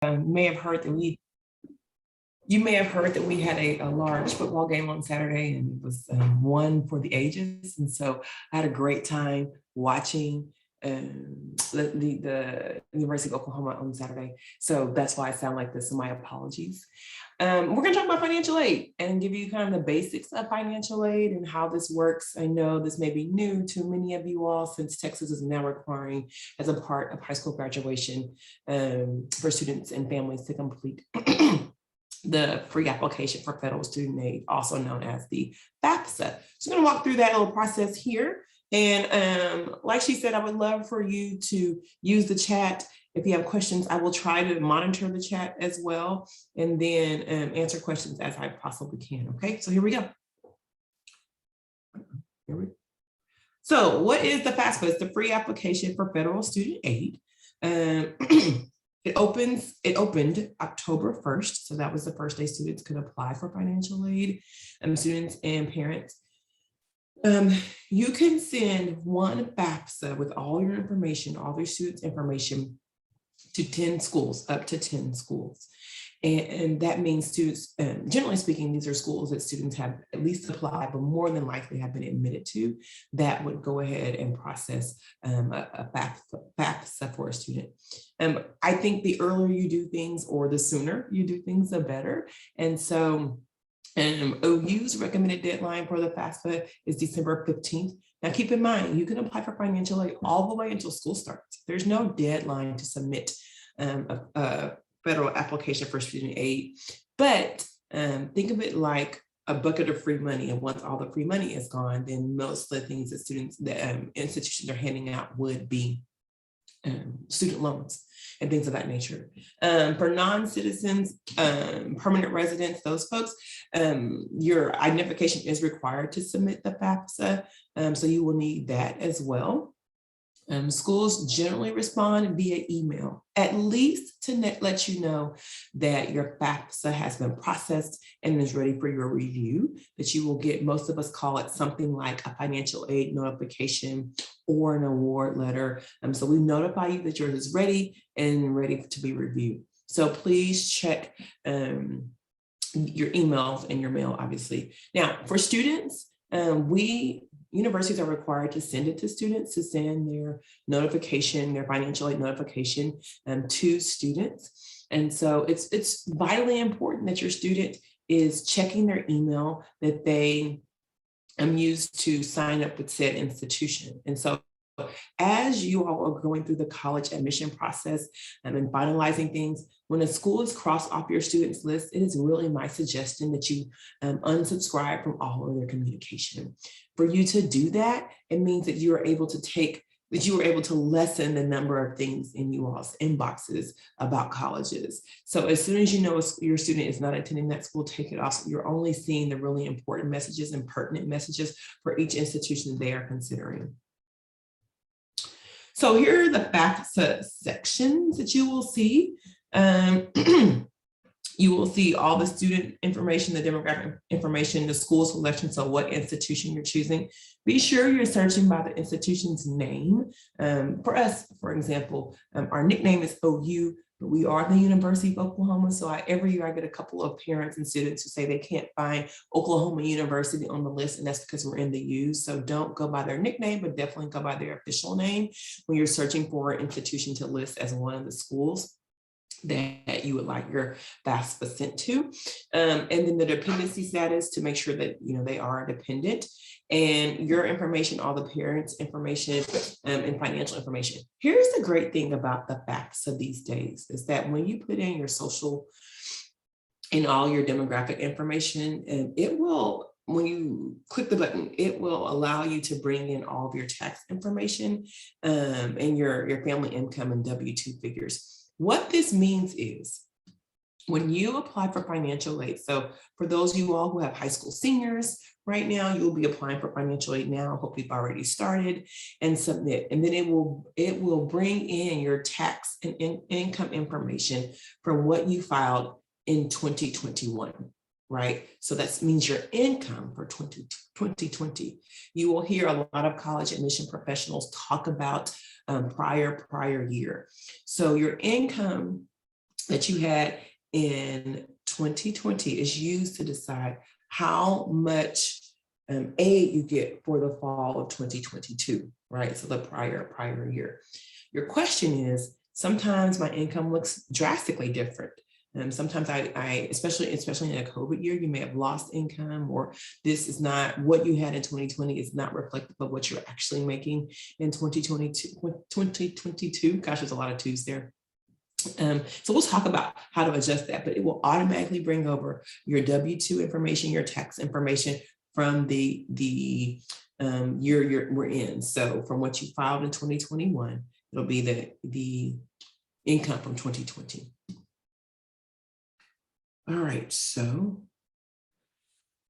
may have heard that you may have heard that we had a large football game on Saturday, and it was one for the ages. And so I had a great time watching the University of Oklahoma on Saturday. So that's why I sound like this, and my apologies. We're going to talk about financial aid and give you kind of the basics of financial aid and how this works. I know this may be new to many of you all, since Texas is now requiring, as a part of high school graduation, for students and families to complete the free application for federal student aid, also known as the FAFSA. So I'm going to walk through that little process here. And like she said, I would love for you to use the chat. If you have questions, I will try to monitor the chat as well, and then answer questions as I possibly can. Okay, so here we go. So what is the FAFSA? It's the free application for federal student aid. It opened October 1st. So that was the first day students could apply for financial aid, students and parents. You can send one FAFSA with all your information, all your students' information, to 10 schools, up to 10 schools. And that means students, generally speaking, these are schools that students have at least applied, but more than likely have been admitted to, that would go ahead and process a FAFSA for a student. I think the earlier you do things, or the sooner you do things, the better. And so OU's recommended deadline for the FAFSA is December 15th. Now, keep in mind, you can apply for financial aid all the way until school starts. There's no deadline to submit a federal application for student aid, but think of it like a bucket of free money. And once all the free money is gone, then most of the things that students, institutions are handing out would be student loans and things of that nature. For non-citizens, permanent residents, those folks, your identification is required to submit the FAFSA, so you will need that as well. Schools generally respond via email, at least to let you know that your FAFSA has been processed and is ready for your review, that you will get, most of us call it something like a financial aid notification or an award letter. So we notify you that yours is ready and ready to be reviewed. So please check your emails and your mail, obviously. Now, for students, universities are required to send it to students, to send their notification, their financial aid notification to students. And so it's vitally important that your student is checking their email that they used to sign up with said institution. And so as you all are going through the college admission process and finalizing things, when a school is crossed off your students list, it is really my suggestion that you unsubscribe from all of their communication. For you to do that, it means that you are able to lessen the number of things in you all's inboxes about colleges. So as soon as you know your student is not attending that school, take it off. So you're only seeing the really important messages and pertinent messages for each institution they are considering. So here are the FAFSA sections that you will see. You will see all the student information, the demographic information, the school selection, so what institution you're choosing. Be sure you're searching by the institution's name. For us, for example, our nickname is OU, but we are the University of Oklahoma. So every year I get a couple of parents and students who say they can't find Oklahoma University on the list, and that's because we're in the U. So don't go by their nickname, but definitely go by their official name when you're searching for an institution to list as one of the schools that you would like your FAFSA sent to. And then the dependency status, to make sure that they are dependent, and your information, all the parents' information, and financial information. Here's the great thing about the FAFSA these days, is that when you put in your social and all your demographic information, and it will, when you click the button, it will allow you to bring in all of your tax information and your family income and W-2 figures. What this means is, when you apply for financial aid, so for those of you all who have high school seniors right now, you'll be applying for financial aid now. I hope you've already started, and submit. And then it will bring in your tax and income information from what you filed in 2021, right? So that means your income for 2020. You will hear a lot of college admission professionals talk about prior year. So your income that you had in 2020 is used to decide how much aid you get for the fall of 2022, right? So the prior year. Your question is, sometimes my income looks drastically different. Sometimes I especially in a COVID year, you may have lost income, or this is not what you had in 2020 is not reflective of what you're actually making in 2022. Gosh, there's a lot of twos there. So we'll talk about how to adjust that, but it will automatically bring over your W-2 information, your tax information from the year we're in. So from what you filed in 2021, it'll be the income from 2020. All right, so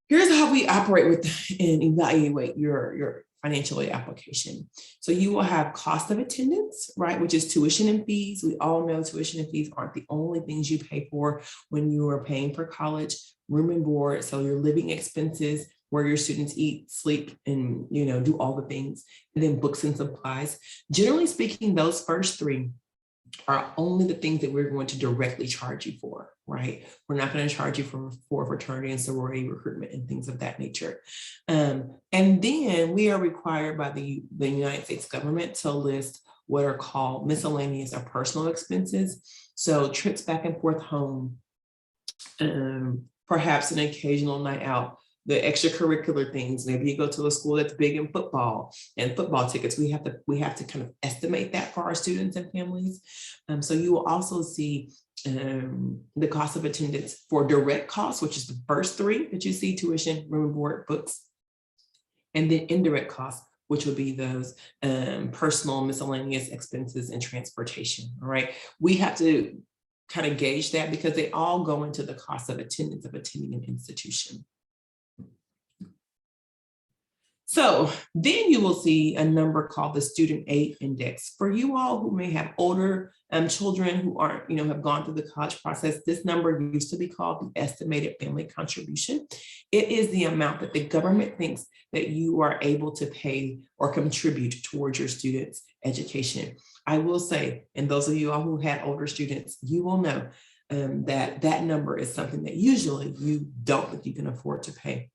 here's how we operate with and evaluate your financial aid application. So you will have cost of attendance, right, which is tuition and fees. We all know tuition and fees aren't the only things you pay for when you are paying for college, room and board. So your living expenses, where your students eat, sleep, and do all the things, and then books and supplies. Generally speaking, those first three are only the things that we're going to directly charge you for, right? We're not going to charge you for fraternity and sorority recruitment and things of that nature. And then we are required by the United States government to list what are called miscellaneous or personal expenses. So trips back and forth home, perhaps an occasional night out, the extracurricular things. Maybe you go to a school that's big in football and football tickets. We have to kind of estimate that for our students and families. So you will also see the cost of attendance for direct costs, which is the first three that you see: tuition, room and board, books, and then indirect costs, which would be those personal miscellaneous expenses and transportation. All right, we have to kind of gauge that because they all go into the cost of attendance of attending an institution. So then you will see a number called the Student Aid Index. For you all who may have older children who aren't, have gone through the college process, this number used to be called the estimated family contribution. It is the amount that the government thinks that you are able to pay or contribute towards your students' education. I will say, and those of you all who had older students, you will know that number is something that usually you don't think you can afford to pay.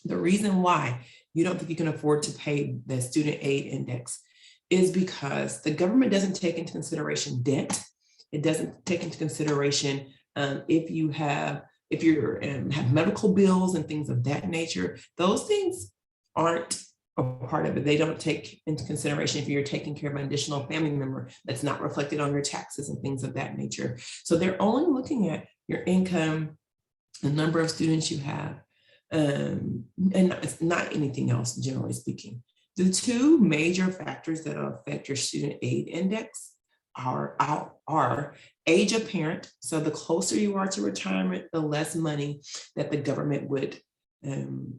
The reason why you don't think you can afford to pay the student aid index is because the government doesn't take into consideration debt. It doesn't take into consideration if you have medical bills and things of that nature. Those things aren't a part of it. They don't take into consideration if you're taking care of an additional family member that's not reflected on your taxes and things of that nature. So they're only looking at your income, the number of students you have, and it's not anything else, generally speaking. The two major factors that affect your student aid index are age of parent. So the closer you are to retirement, the less money that the government would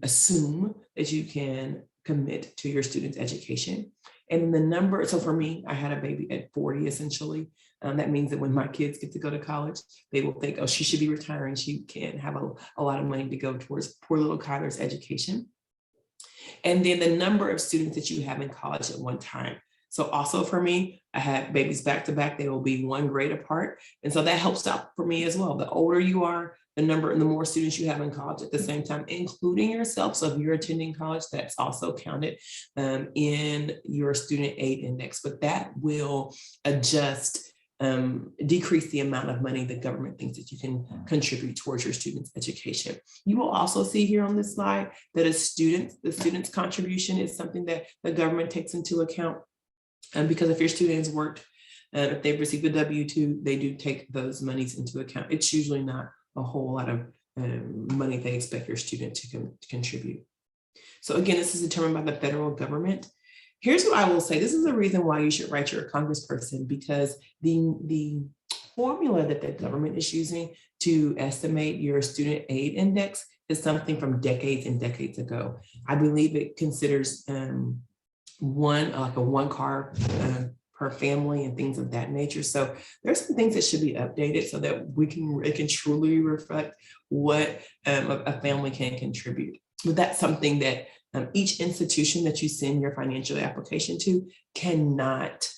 assume that you can commit to your student's education. And the number, so for me, I had a baby at 40 essentially. That means that when my kids get to go to college, they will think, oh, she should be retiring. She can't have a lot of money to go towards poor little Kyler's education. And then the number of students that you have in college at one time. So also for me, I had babies back to back. They will be one grade apart. And so that helps out for me as well. The older you are, the more students you have in college at the same time, including yourself. So if you're attending college, that's also counted in your student aid index, but that will decrease the amount of money the government thinks that you can contribute towards your students' education. You will also see here on this slide that the student's contribution is something that the government takes into account. Because if your students worked, if they've received a W-2, they do take those monies into account. It's usually not a whole lot of money they expect your student to contribute. So again, this is determined by the federal government. Here's what I will say. This is the reason why you should write your congressperson, because the formula that the government is using to estimate your student aid index is something from decades and decades ago. I believe it considers one car per family and things of that nature. So there's some things that should be updated so that it can truly reflect what a family can contribute. But that's something that each institution that you send your financial application to cannot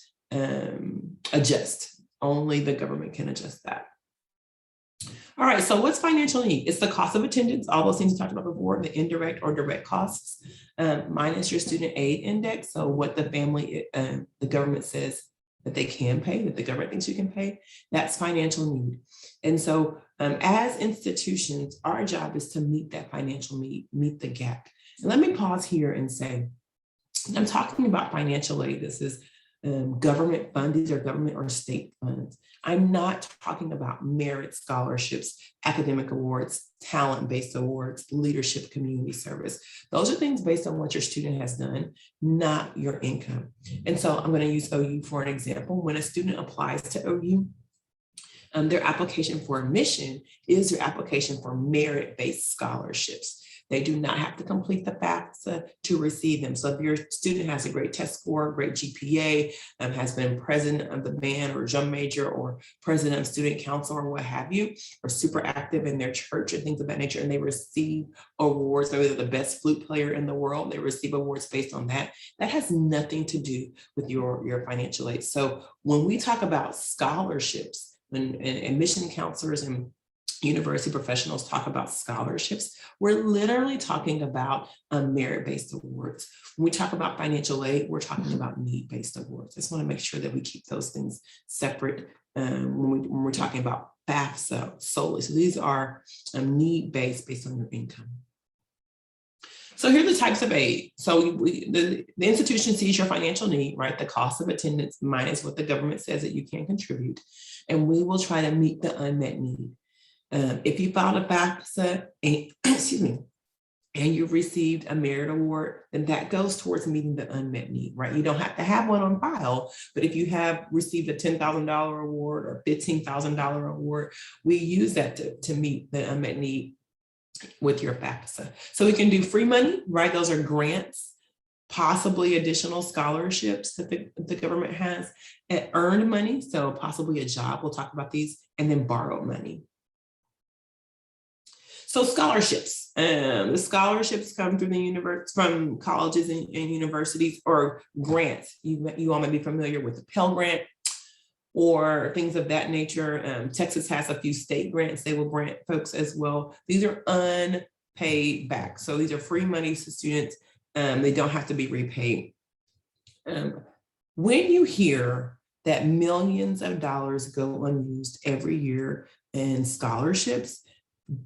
adjust. Only the government can adjust that. All right, so what's financial need? It's the cost of attendance, all those things we talked about before, the indirect or direct costs, minus your student aid index. So what the family, the government says that they can pay, that the government thinks you can pay, that's financial need. And so as institutions, our job is to meet that financial need, meet the gap. And let me pause here and say, I'm talking about financial aid. This is government funds, these are government or state funds. I'm not talking about merit scholarships, academic awards, talent-based awards, leadership, community service. Those are things based on what your student has done, not your income. And so I'm going to use OU for an example. When a student applies to OU, their application for admission is your application for merit-based scholarships. They do not have to complete the FAFSA to receive them. So if your student has a great test score, great GPA, has been president of the band or drum major or president of student council or what have you, or super active in their church and things of that nature, and they receive awards, maybe they're the best flute player in the world, they receive awards based on that. That has nothing to do with your financial aid. So when we talk about scholarships, when admission counselors and university professionals talk about scholarships, we're literally talking about merit-based awards. When we talk about financial aid, we're talking about need-based awards. I just want to make sure that we keep those things separate when we're talking about FAFSA solely. So these are need-based based on your income. So here are the types of aid. So the institution sees your financial need, right? The cost of attendance minus what the government says that you can contribute. And we will try to meet the unmet need. If you filed a FAFSA and, excuse me, and you've received a merit award, then that goes towards meeting the unmet need, right? You don't have to have one on file, but if you have received a $10,000 award or $15,000 award, we use that to meet the unmet need with your FAFSA. So we can do free money, right? Those are grants, possibly additional scholarships that the government has, and earned money, so possibly a job, we'll talk about these, and then borrowed money. So scholarships, the scholarships come through the universe from colleges and universities, or grants. You all may be familiar with the Pell Grant or things of that nature. Texas has a few state grants they will grant folks as well. These are unpaid back. So these are free money to students. They don't have to be repaid. When you hear that millions of dollars go unused every year in scholarships,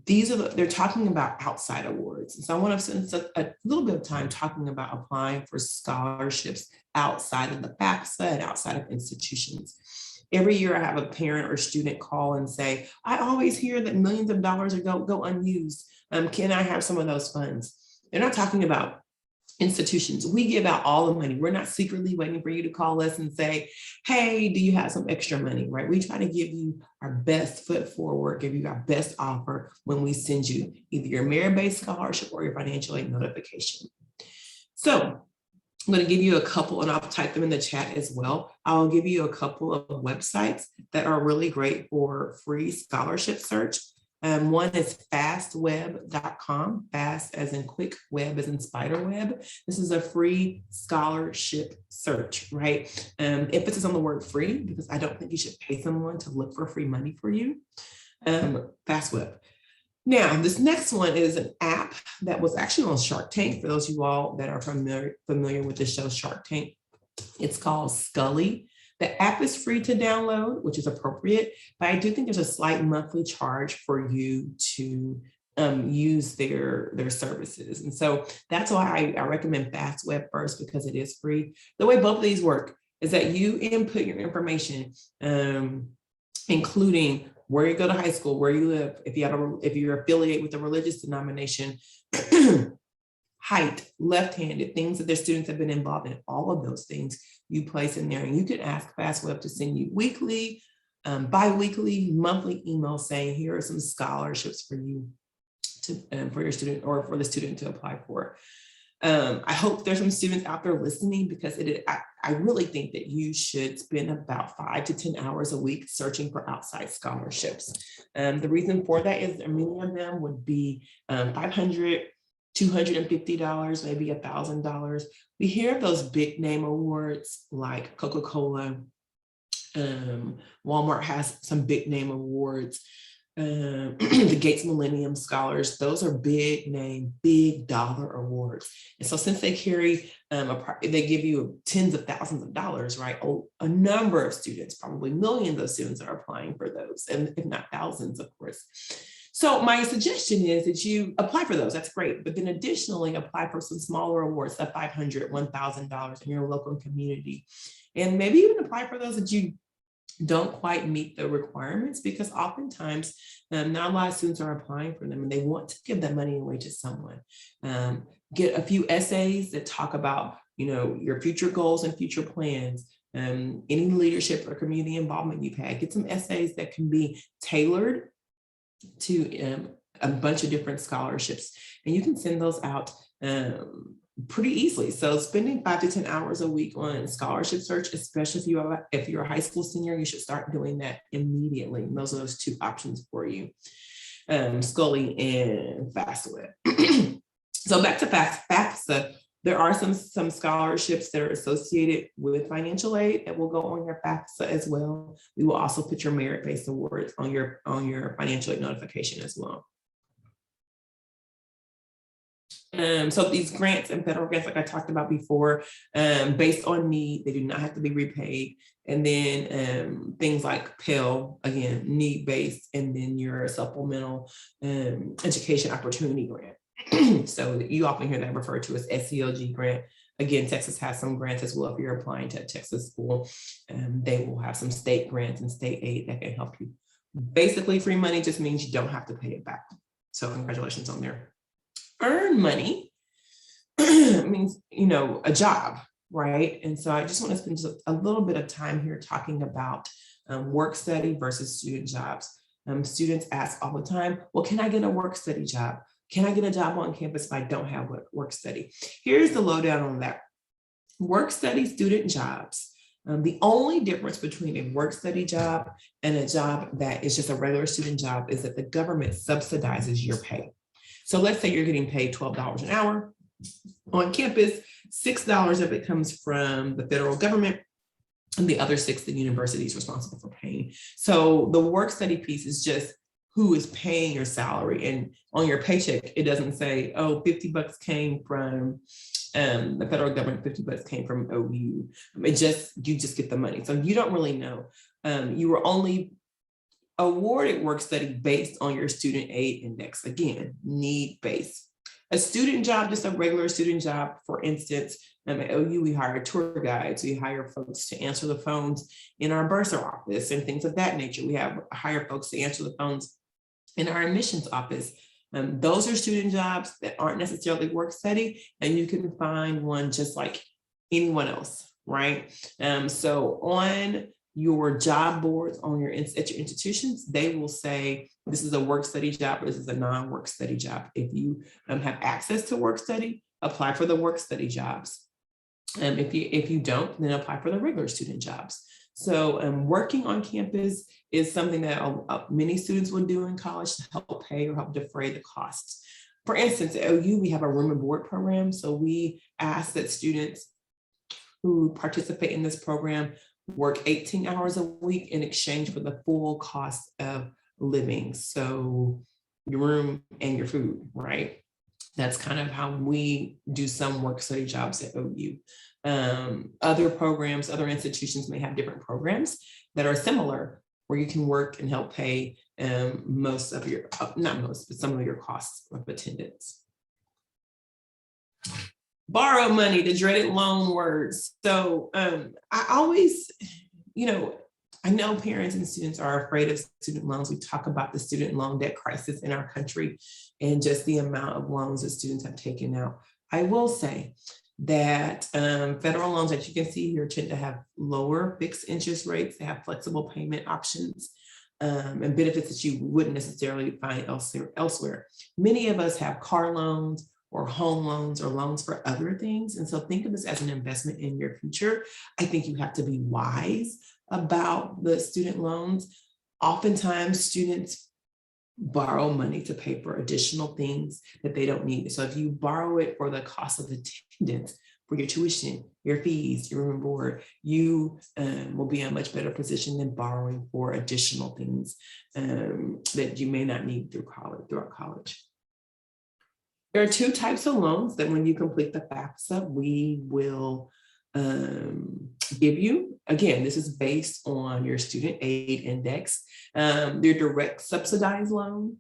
they're talking about outside awards. And so I want to spend a little bit of time talking about applying for scholarships outside of the FAFSA and outside of institutions. Every year I have a parent or student call and say, I always hear that millions of dollars go unused. Can I have some of those funds? They're not talking about institutions. We give out all the money. We're not secretly waiting for you to call us and say, hey, do you have some extra money, right? We try to give you our best foot forward, give you our best offer when we send you either your merit-based scholarship or your financial aid notification. So I'm going to give you a couple, and I'll type them in the chat as well. I'll give you a couple of websites that are really great for free scholarship search. One is fastweb.com, fast as in quick, web as in spider web. This is a free scholarship search, right? Emphasis on the word free, because I don't think you should pay someone to look for free money for you. Fastweb. Now, this next one is an app that was actually on Shark Tank, for those of you all that are familiar with the show Shark Tank. It's called Scully. The app is free to download, which is appropriate, but I do think there's a slight monthly charge for you to use their services. And so that's why I recommend FastWeb first, because it is free. The way both of these work is that you input your information, including where you go to high school, where you live, if you're affiliated with a religious denomination, height, left-handed, things that their students have been involved in, all of those things you place in there. And you can ask FastWeb to send you weekly, bi-weekly, monthly emails saying, here are some scholarships for you for your student or for the student to apply for. I hope there's some students out there listening, because I really think that you should spend about 5 to 10 hours a week searching for outside scholarships. The reason for that is many of them would be $500, $250, maybe $1,000. We hear of those big name awards like Coca-Cola. Walmart has some big name awards. the Gates Millennium Scholars, those are big name, big dollar awards. And so since they carry, they give you tens of thousands of dollars, right? Oh, a number of students, probably millions of students are applying for those, and if not thousands, of course. So my suggestion is that you apply for those, that's great, but then additionally apply for some smaller awards, the $500, $1,000 in your local community. And maybe even apply for those that you don't quite meet the requirements, because oftentimes not a lot of students are applying for them and they want to give that money away to someone. Get a few essays that talk about, your future goals and future plans, any leadership or community involvement you've had. Get some essays that can be tailored to a bunch of different scholarships, and you can send those out pretty easily. So spending 5 to 10 hours a week on scholarship search, especially if you're a high school senior, you should start doing that immediately. And those are those two options for you, Scully and FAFSA. So back to FAFSA, there are some scholarships that are associated with financial aid that will go on your FAFSA as well. We will also put your merit-based awards on your financial aid notification as well. So these grants and federal grants, like I talked about before, based on need, they do not have to be repaid. And then things like Pell, again, need-based, and then your supplemental education opportunity grant. So you often hear that referred to as SELG grant. Again, Texas has some grants as well. If you're applying to a Texas school, they will have some state grants and state aid that can help you. Basically, free money just means you don't have to pay it back. So congratulations on there. Earn money means, a job, right? And so I just want to spend just a little bit of time here talking about work study versus student jobs. Students ask all the time, well, can I get a work study job? Can I get a job on campus if I don't have work study? Here's the lowdown on that. Work study student jobs. The only difference between a work study job and a job that is just a regular student job is that the government subsidizes your pay. So let's say you're getting paid $12 an hour on campus, $6 of it comes from the federal government, and the other $6 the university is responsible for paying. So the work study piece is just who is paying your salary, and on your paycheck, it doesn't say, oh, $50 came from the federal government, $50 came from OU. You just get the money. So you don't really know. You were only awarded work study based on your student aid index. Again, need-based. A student job, just a regular student job, for instance, at OU, we hire tour guides, we hire folks to answer the phones in our bursar office and things of that nature. We hire folks to answer the phones in our admissions office. Those are student jobs that aren't necessarily work study, and you can find one just like anyone else, right? So on your job boards at your institutions, they will say, this is a work study job, or this is a non-work study job. If you have access to work study, apply for the work study jobs. If you don't, then apply for the regular student jobs. So working on campus is something that many students will do in college to help pay or help defray the costs. For instance, at OU, we have a room and board program. So we ask that students who participate in this program work 18 hours a week in exchange for the full cost of living. So your room and your food, right? That's kind of how we do some work study jobs at OU. Other programs, other institutions may have different programs that are similar, where you can work and help pay most of your, not most, but some of your costs of attendance. Borrow money, the dreaded loan words. So I always, I know parents and students are afraid of student loans. We talk about the student loan debt crisis in our country and just the amount of loans that students have taken out. I will say that federal loans that you can see here tend to have lower fixed interest rates. They have flexible payment options and benefits that you wouldn't necessarily find elsewhere. Many of us have car loans or home loans or loans for other things. And so think of this as an investment in your future. I think you have to be wise about the student loans. Oftentimes students borrow money to pay for additional things that they don't need. So if you borrow it for the cost of attendance, for your tuition, your fees, your room and board, you will be in a much better position than borrowing for additional things that you may not need throughout college. There are two types of loans that when you complete the FAFSA, we will give you. Again, this is based on your student aid index. Your direct subsidized loan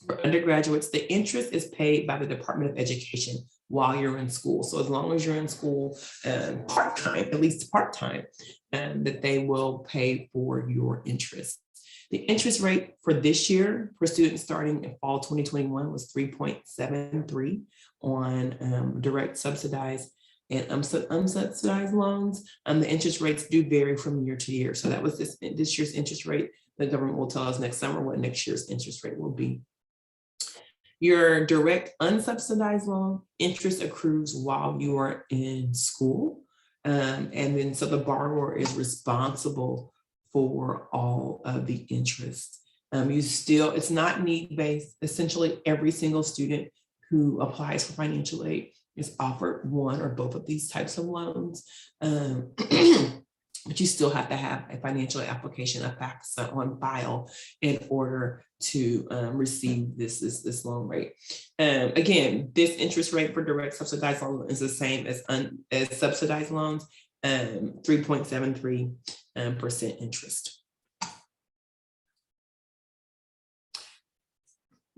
for undergraduates, the interest is paid by the Department of Education while you're in school. So as long as you're in school part-time, at least part-time, that they will pay for your interest. The interest rate for this year for students starting in fall 2021 was 3.73 on direct subsidized and unsubsidized loans. The interest rates do vary from year to year. So that was this year's interest rate. The government will tell us next summer what next year's interest rate will be. Your direct unsubsidized loan interest accrues while you are in school. And then so the borrower is responsible for all of the interest. It's not need-based. Essentially, every single student who applies for financial aid is offered one or both of these types of loans. But you still have to have a financial application, a FAFSA on file in order to receive this loan rate. Again, this interest rate for direct subsidized loan is the same as subsidized loans, 3.73% interest.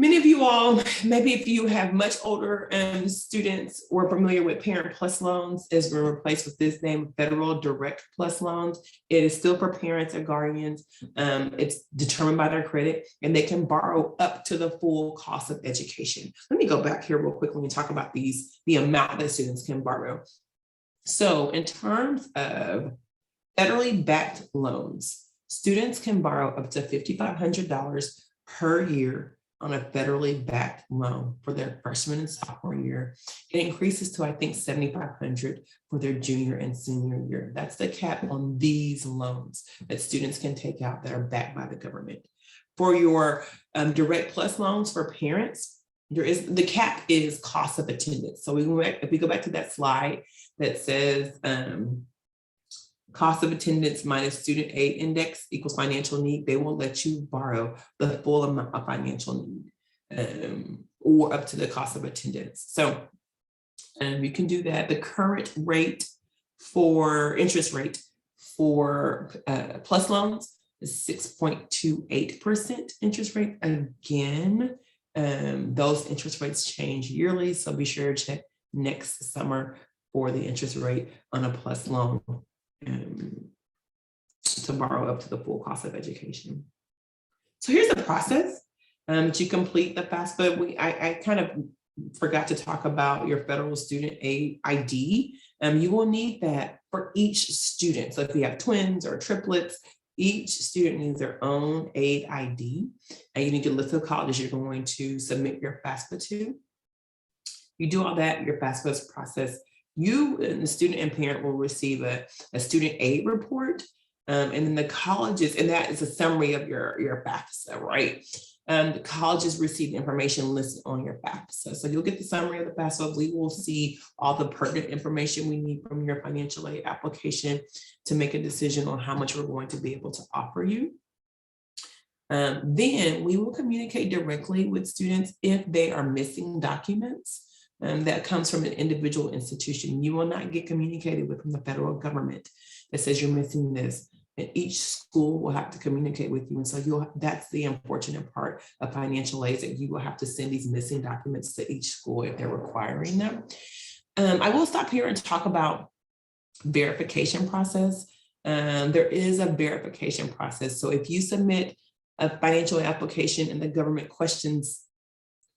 Many of you all, maybe if you have much older students or familiar with Parent Plus loans, is been replaced with this name, Federal Direct Plus loans. It is still for parents or guardians. It's determined by their credit, and they can borrow up to the full cost of education. Let me go back here real quickly and talk about the amount that students can borrow. So in terms of federally backed loans, students can borrow up to $5,500 per year on a federally backed loan for their freshman and sophomore year. It increases to, I think, $7,500 for their junior and senior year. That's the cap on these loans that students can take out that are backed by the government. For your direct plus loans for parents, the cap is cost of attendance. So if we go back to that slide that says cost of attendance minus student aid index equals financial need, they will let you borrow the full amount of financial need or up to the cost of attendance. So you can do that. The current rate for interest rate for plus loans is 6.28% interest rate. Again, those interest rates change yearly. So be sure to check next summer for the interest rate on a plus loan to borrow up to the full cost of education. So here's the process to complete the FAFSA. I kind of forgot to talk about your federal student aid ID. You will need that for each student. So if you have twins or triplets, each student needs their own aid ID, and you need to list the colleges you're going to submit your FAFSA to. You do all that, your FAFSA is processed. You and the student and parent will receive a student aid report, and then the colleges, and that is a summary of your FAFSA, right? The colleges receive information listed on your FAFSA. So you'll get the summary of the FAFSA. We will see all the pertinent information we need from your financial aid application to make a decision on how much we're going to be able to offer you. Then we will communicate directly with students if they are missing documents. That comes from an individual institution. You will not get communicated with from the federal government that says you're missing this. And each school will have to communicate with you. And so that's the unfortunate part of financial aid, that you will have to send these missing documents to each school if they're requiring them. I will stop here and talk about verification process. There is a verification process. So if you submit a financial application and the government questions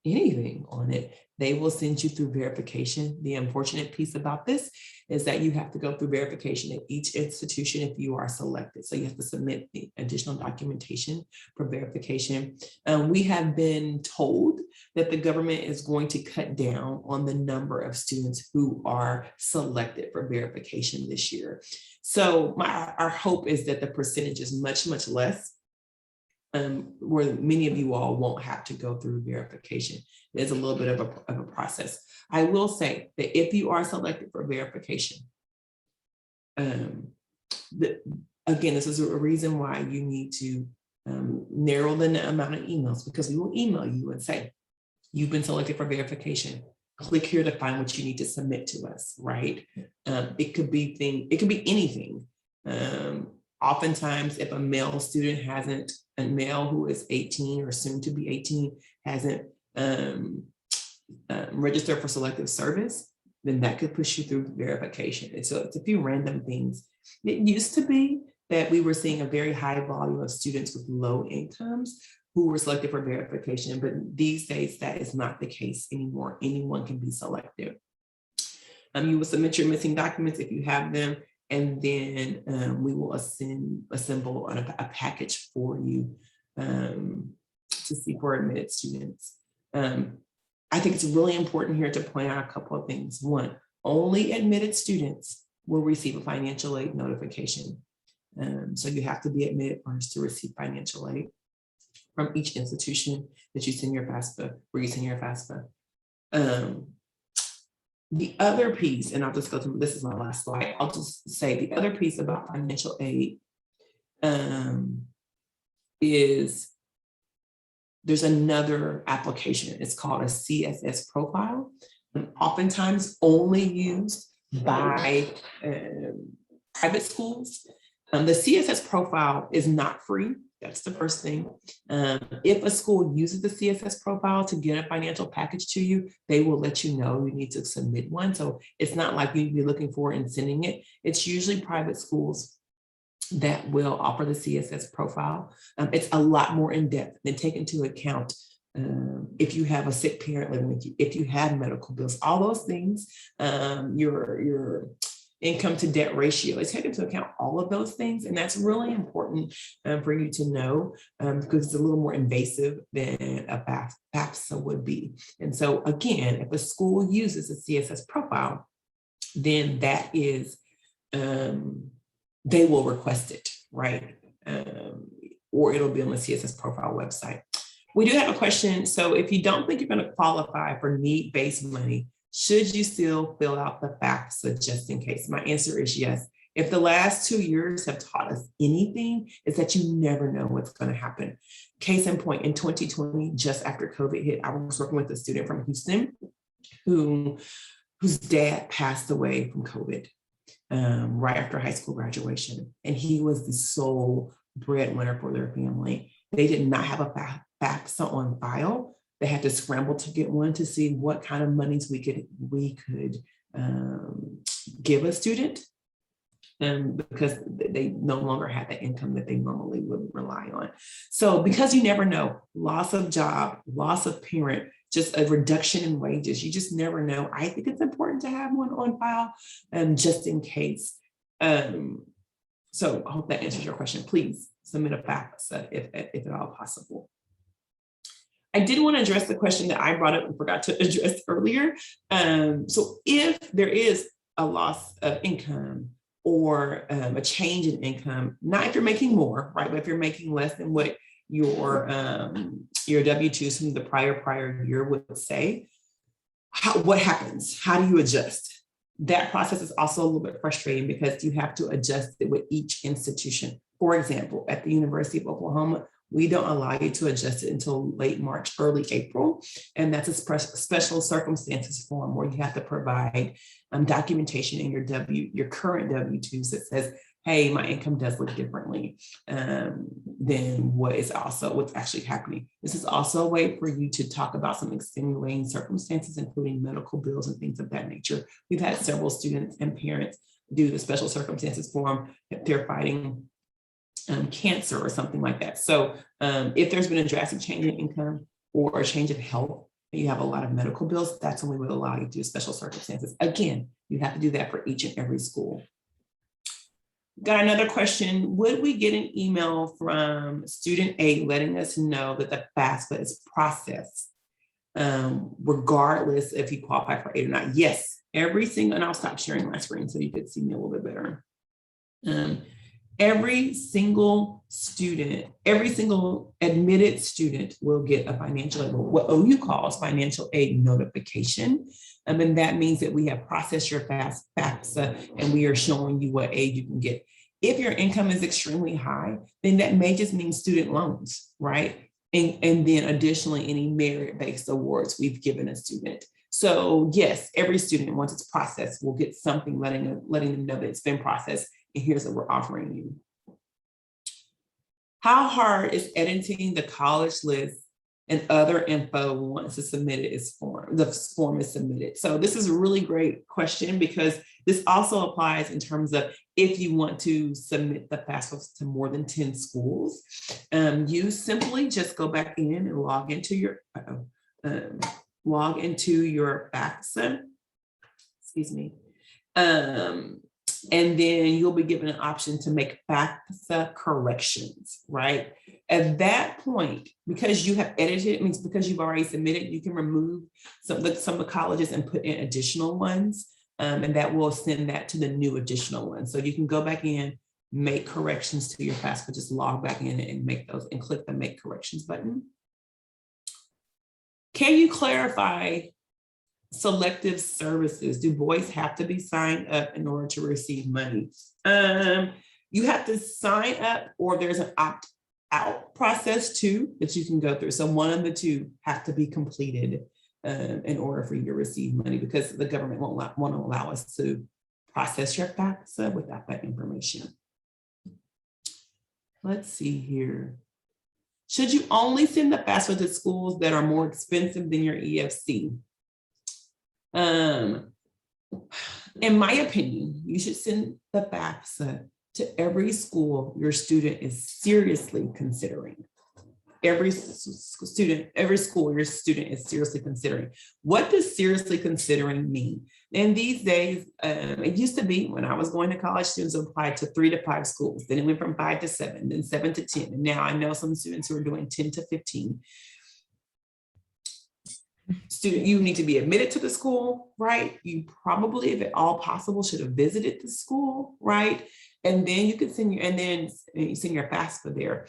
anything on it, they will send you through verification. The unfortunate piece about this is that you have to go through verification at each institution if you are selected. So you have to submit the additional documentation for verification. We have been told that the government is going to cut down on the number of students who are selected for verification this year. So our hope is that the percentage is much, much less. where many of you all won't have to go through verification. There's a little bit of a process. I will say that if you are selected for verification, again, this is a reason why you need to narrow the amount of emails, because we will email you and say, you've been selected for verification. Click here to find what you need to submit to us, right? It could be anything. Oftentimes, if a male student hasn't, a male who is 18 or soon to be 18 hasn't registered for selective service, then that could push you through verification. And so it's a few random things. It used to be that we were seeing a very high volume of students with low incomes who were selected for verification, but these days that is not the case anymore. Anyone can be selected. You will submit your missing documents if you have them, and then we will assemble a package for you to see for admitted students. I think it's really important here to point out a couple of things. One, only admitted students will receive a financial aid notification. So you have to be admitted first to receive financial aid from each institution that you send your FAFSA, where you send your FAFSA. The other piece, and I'll just go through, this is my last slide. I'll just say the other piece about financial aid is there's another application. It's called a CSS profile, oftentimes only used by private schools. The CSS profile is not free. That's the first thing. If a school uses the CSS profile to get a financial package to you, they will let you know you need to submit one. So it's not like you'd be looking for and sending it. It's usually private schools that will offer the CSS profile. It's a lot more in depth than take into account if you have a sick parent living with you, if you have medical bills, all those things, your income to debt ratio is taken into account, all of those things. And that's really important for you to know because it's a little more invasive than a FAFSA would be. And so again, if a school uses a CSS profile, then that is, they will request it, right? Or it'll be on the CSS profile website. We do have a question. So if you don't think you're going to qualify for need-based money, should you still fill out the FAFSA just in case? My answer is yes. If the last 2 years have taught us anything, it's that you never know what's going to happen. Case in point, in 2020, just after COVID hit, I was working with a student from Houston whose dad passed away from COVID right after high school graduation. And he was the sole breadwinner for their family. They did not have a FAFSA on file. They had to scramble to get one to see what kind of monies we could give a student, because they no longer had the income that they normally would rely on. So because you never know, loss of job, loss of parent, just a reduction in wages, you just never know. I think it's important to have one on file just in case. So I hope that answers your question. Please submit a FAFSA if at all possible. I did want to address the question that I brought up and forgot to address earlier. So if there is a loss of income or a change in income, not if you're making more, right? But if you're making less than what your W-2s from the prior year would say, what happens? How do you adjust? That process is also a little bit frustrating because you have to adjust it with each institution. For example, at the University of Oklahoma, we don't allow you to adjust it until late March, early April. And that's a special circumstances form where you have to provide documentation in your current W-2s that says, hey, my income does look differently than what's actually happening. This is also a way for you to talk about some extenuating circumstances, including medical bills and things of that nature. We've had several students and parents do the special circumstances form if they're fighting cancer or something like that. So if there's been a drastic change in income or a change in health, and you have a lot of medical bills, that's when we would allow you to do special circumstances. Again, you have to do that for each and every school. Got another question. Would we get an email from student A letting us know that the FAFSA is processed, regardless if you qualify for aid or not? Yes, every single, and I'll stop sharing my screen so you can see me a little bit better. Every single student, every single admitted student will get a financial aid, what OU calls financial aid notification. And that means that we have processed your FAFSA and we are showing you what aid you can get. If your income is extremely high, then that may just mean student loans, right? And then additionally, any merit-based awards we've given a student. So yes, every student, once it's processed, will get something letting them know that it's been processed, and here's what we're offering you. How hard is editing the college list and other info once it's submitted is form, the form is submitted? So this is a really great question, because this also applies in terms of if you want to submit the FAFSA to more than 10 schools. You simply just go back in and log into your FAFSA, excuse me. And then you'll be given an option to make FAFSA corrections, right? At that point, because you have edited, it means because you've already submitted, you can remove some of the colleges and put in additional ones, and that will send that to the new additional ones. So you can go back in, make corrections to your FAFSA, just log back in and make those and click the make corrections button. Can you clarify selective services? Do boys have to be signed up in order to receive money? You have to sign up, or there's an opt-out process too that you can go through. So one of the two have to be completed in order for you to receive money, because the government won't allow us to process your FAFSA without that information. Let's see here. Should you only send the FAFSA to schools that are more expensive than your EFC? In my opinion, you should send the FAFSA to every school your student is seriously considering. Every school your student is seriously considering. What does seriously considering mean? And these days, it used to be when I was going to college, students applied to 3 to 5 schools. Then it went from 5 to 7, then 7 to 10. And now I know some students who are doing 10 to 15. Student, you need to be admitted to the school, right? You probably, if at all possible, should have visited the school, right? And then you can send you send your FAFSA there.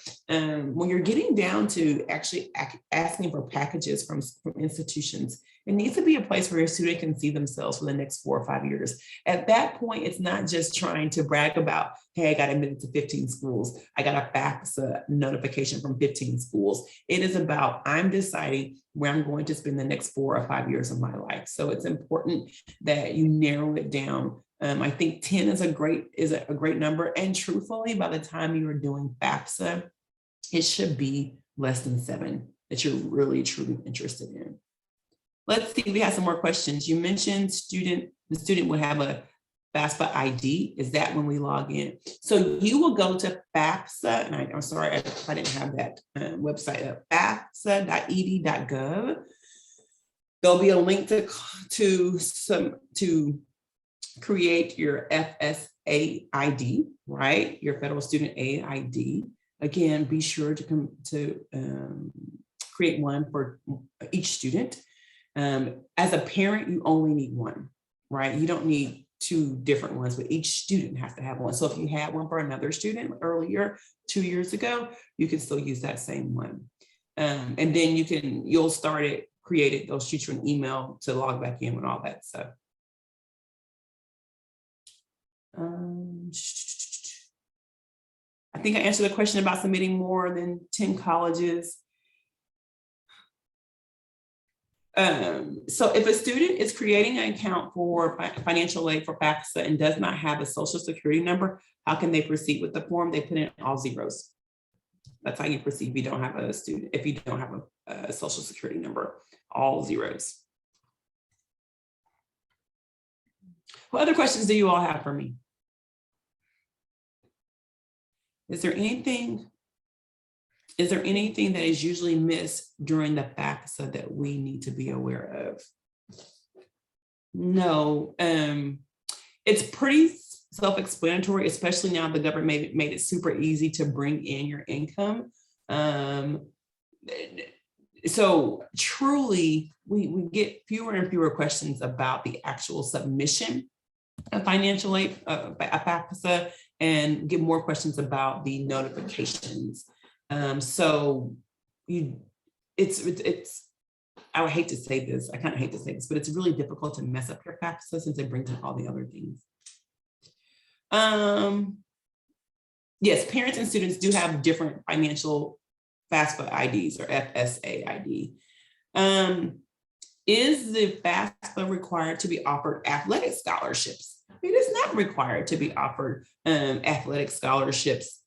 When you're getting down to actually asking for packages from institutions, it needs to be a place where your student can see themselves for the next 4 or 5 years. At that point, it's not just trying to brag about, hey, I got admitted to 15 schools. I got a FAFSA notification from 15 schools. It is about, I'm deciding where I'm going to spend the next 4 or 5 years of my life. So it's important that you narrow it down. I think 10 is a great number. And truthfully, by the time you are doing FAFSA, it should be less than 7 that you're really, truly interested in. Let's see, we have some more questions. You mentioned the student would have a FAFSA ID. Is that when we log in? So you will go to FAFSA, and I'm sorry if I didn't have that website up, FAFSA.ed.gov. There'll be a link to create your FSA ID, right? Your Federal Student Aid ID. Again, be sure to create one for each student. As a parent, you only need one, right? You don't need 2 different ones, but each student has to have one. So if you had one for another student earlier, 2 years ago, you can still use that same one. And then you'll start it, create it, they'll shoot you an email to log back in with all that stuff. I think I answered the question about submitting more than 10 colleges. So if a student is creating an account for financial aid for FAFSA and does not have a social security number, how can they proceed with the form? They put in all zeros. That's how you proceed if you don't have a student, if you don't have a social security number, all zeros. What other questions do you all have for me? Is there anything that is usually missed during the FAFSA that we need to be aware of? No, it's pretty self-explanatory, especially now the government made it super easy to bring in your income. So truly, we get fewer and fewer questions about the actual submission of financial aid, FAFSA, and get more questions about the notifications. So it's I would hate to say this, I kind of hate to say this, but it's really difficult to mess up your FAFSA since it brings up all the other things. Yes, parents and students do have different financial FAFSA IDs or FSA ID. Is the FAFSA required to be offered athletic scholarships? It is not required to be offered athletic scholarships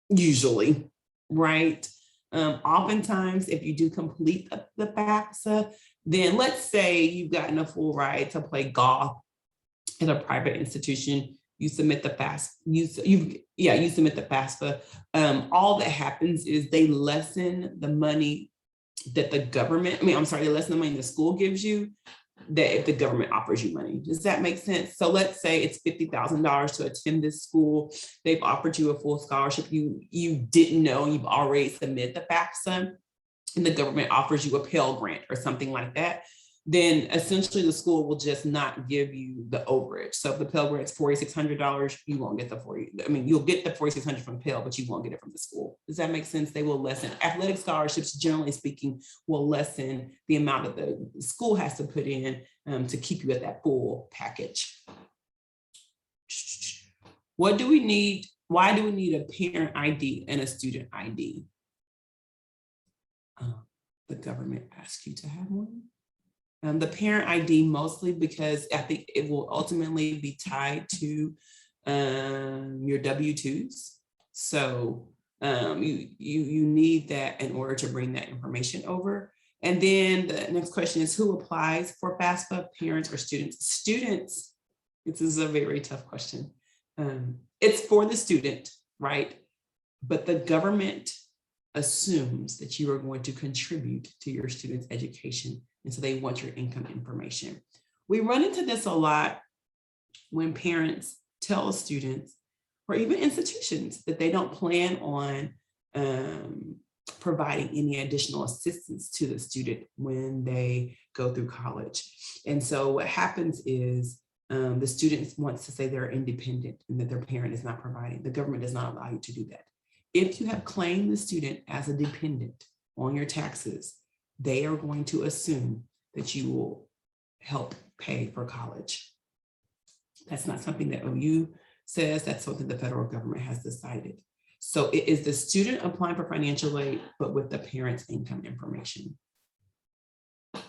usually, right? Oftentimes, if you do complete the FAFSA, then let's say you've gotten a full ride to play golf at a private institution, you submit the FAFSA, you submit the FAFSA. All that happens is they lessen the money that the government, they lessen the money the school gives you, that if the government offers you money. Does that make sense? So let's say it's $50,000 to attend this school. They've offered you a full scholarship. You didn't know, you've already submitted the FAFSA, and the government offers you a Pell Grant or something like that. Then essentially the school will just not give you the overage. So if the Pell Grant's $4,600, you won't get you'll get the $4,600 from Pell, but you won't get it from the school. Does that make sense? They will lessen. Athletic scholarships, generally speaking, will lessen the amount that the school has to put in to keep you at that full package. What do we need? Why do we need a parent ID and a student ID? The government asks you to have one. The parent ID mostly because I think it will ultimately be tied to your W-2s. So you need that in order to bring that information over. And then the next question is, who applies for FAFSA, parents or students? Students, this is a very tough question. It's for the student, right? But the government assumes that you are going to contribute to your student's education. And so they want your income information. We run into this a lot when parents tell students or even institutions that they don't plan on providing any additional assistance to the student when they go through college. And so what happens is the student wants to say they're independent and that their parent is not providing. The government does not allow you to do that. If you have claimed the student as a dependent on your taxes, they are going to assume that you will help pay for college. That's not something that OU says, that's something the federal government has decided. So it is the student applying for financial aid, but with the parent's income information. I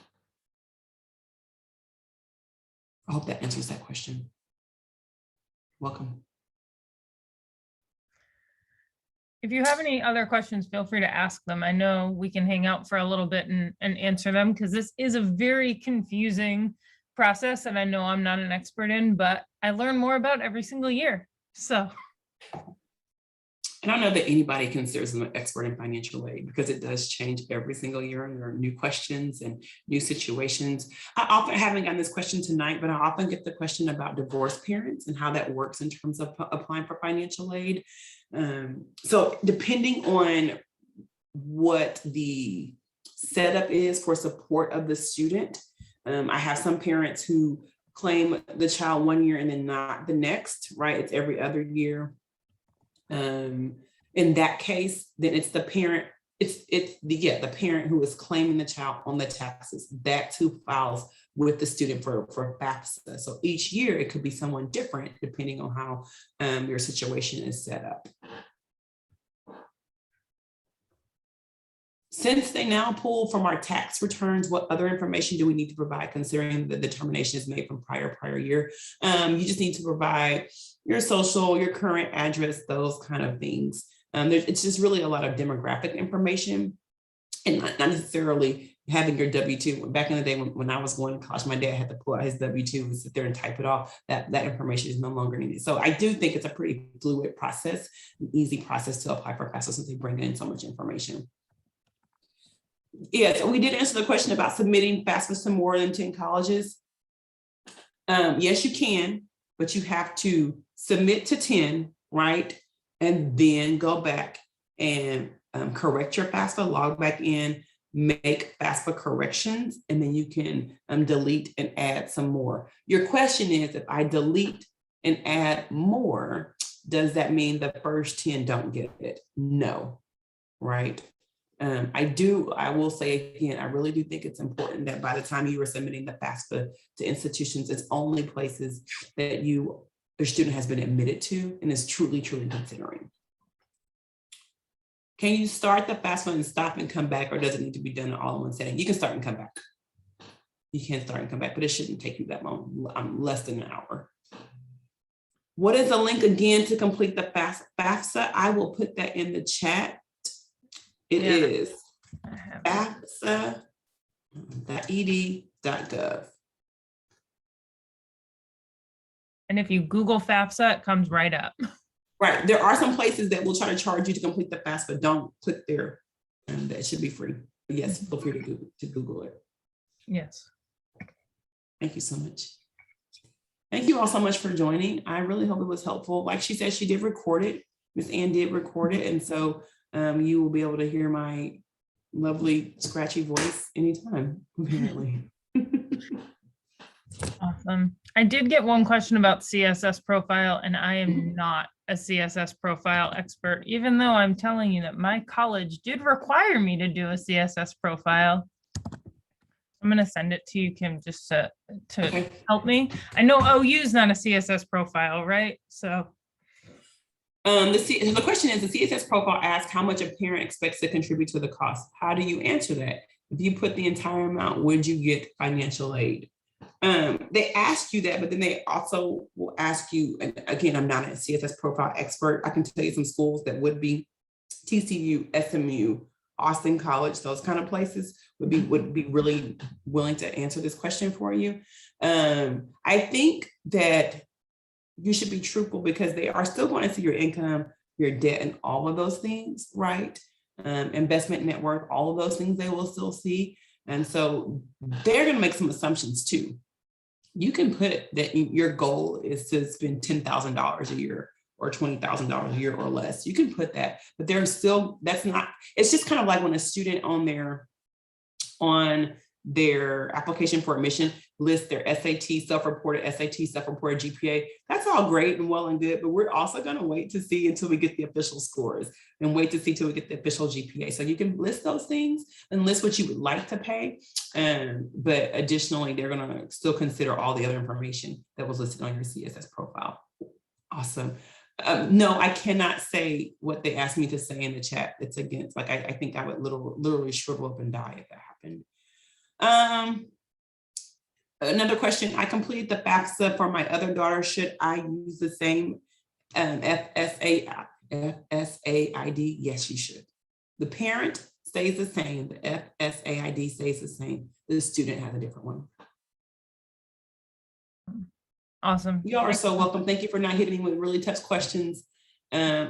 hope that answers that question. Welcome. If you have any other questions, feel free to ask them. I know we can hang out for a little bit and answer them because this is a very confusing process and I know I'm not an expert in, but I learn more about every single year. So. And I know that anybody considers them an expert in financial aid because it does change every single year and there are new questions and new situations. I often haven't gotten this question tonight, but I often get the question about divorced parents and how that works in terms of applying for financial aid. So depending on what the setup is for support of the student, I have some parents who claim the child one year and then not the next, right? It's every other year. In that case, then it's the parent, the parent who is claiming the child on the taxes. That's who files with the student for FAFSA. So each year it could be someone different depending on how your situation is set up. Since they now pull from our tax returns, what other information do we need to provide considering the determination is made from prior year? You just need to provide your social, your current address, those kind of things. It's just really a lot of demographic information and not necessarily having your W-2. Back in the day when I was going to college, my dad had to pull out his W-2 and sit there and type it off. That information is no longer needed. So I do think it's a pretty fluid process, an easy process to apply for FAFSA since they bring in so much information. Yeah, so we did answer the question about submitting FAFSA to more than 10 colleges. Yes, you can, but you have to submit to 10, right? And then go back and correct your FAFSA, log back in, make FAFSA corrections, and then you can delete and add some more. Your question is, if I delete and add more, Does that mean the first 10 don't get it? No, right? I will say again, I really do think it's important that by the time you are submitting the FAFSA to institutions, it's only places that your student has been admitted to and is truly considering. Can you start the FAFSA and stop and come back, or does it need to be done all in one setting? You can start and come back. You can start and come back, but it shouldn't take you that long, less than an hour. What is the link again to complete the FAFSA? I will put that in the chat. It is FAFSA.ed.gov. And if you Google FAFSA, it comes right up. Right. There are some places that will try to charge you to complete the FAFSA. Don't click there. And that should be free. But yes, feel free to Google it. Yes. Thank you so much. Thank you all so much for joining. I really hope it was helpful. Like she said, she did record it. Miss Ann did record it. And so you will be able to hear my lovely scratchy voice anytime, apparently. Awesome. I did get one question about CSS profile, and I am not a CSS profile expert, even though I'm telling you that my college did require me to do a CSS profile. I'm going to send it to you, Kim, just to Okay. help me. I know OU is not a CSS profile, right? So the question is, the CSS profile asks how much a parent expects to contribute to the cost. How do you answer that? If you put the entire amount, would you get financial aid? They ask you that, but then they also will ask you, and again, I'm not a CSS profile expert. I can tell you some schools that would be TCU, SMU, Austin College, those kind of places would be really willing to answer this question for you. I think that you should be truthful because they are still going to see your income, your debt, and all of those things, right? Investment net worth, all of those things they will still see. And so they're going to make some assumptions too. You can put that your goal is to spend $10,000 a year or $20,000 a year or less. You can put that, but there's still, that's not, it's just kind of like when a student on their application for admission lists their SAT, self-reported GPA. That's all great and well and good, but we're also going to wait to see until we get the official scores and wait to see till we get the official GPA. So you can list those things and list what you would like to pay. But additionally, they're going to still consider all the other information that was listed on your CSS profile. Awesome. No, I cannot say what they asked me to say in the chat. It's against, like, I think I would literally shrivel up and die if that happened. Another question, I completed the FAFSA for my other daughter. Should I use the same FSA ID? Yes, you should. The parent stays the same. The FSA ID stays the same. The student has a different one. Awesome. You all are so welcome. Thank you for not hitting me with really tough questions.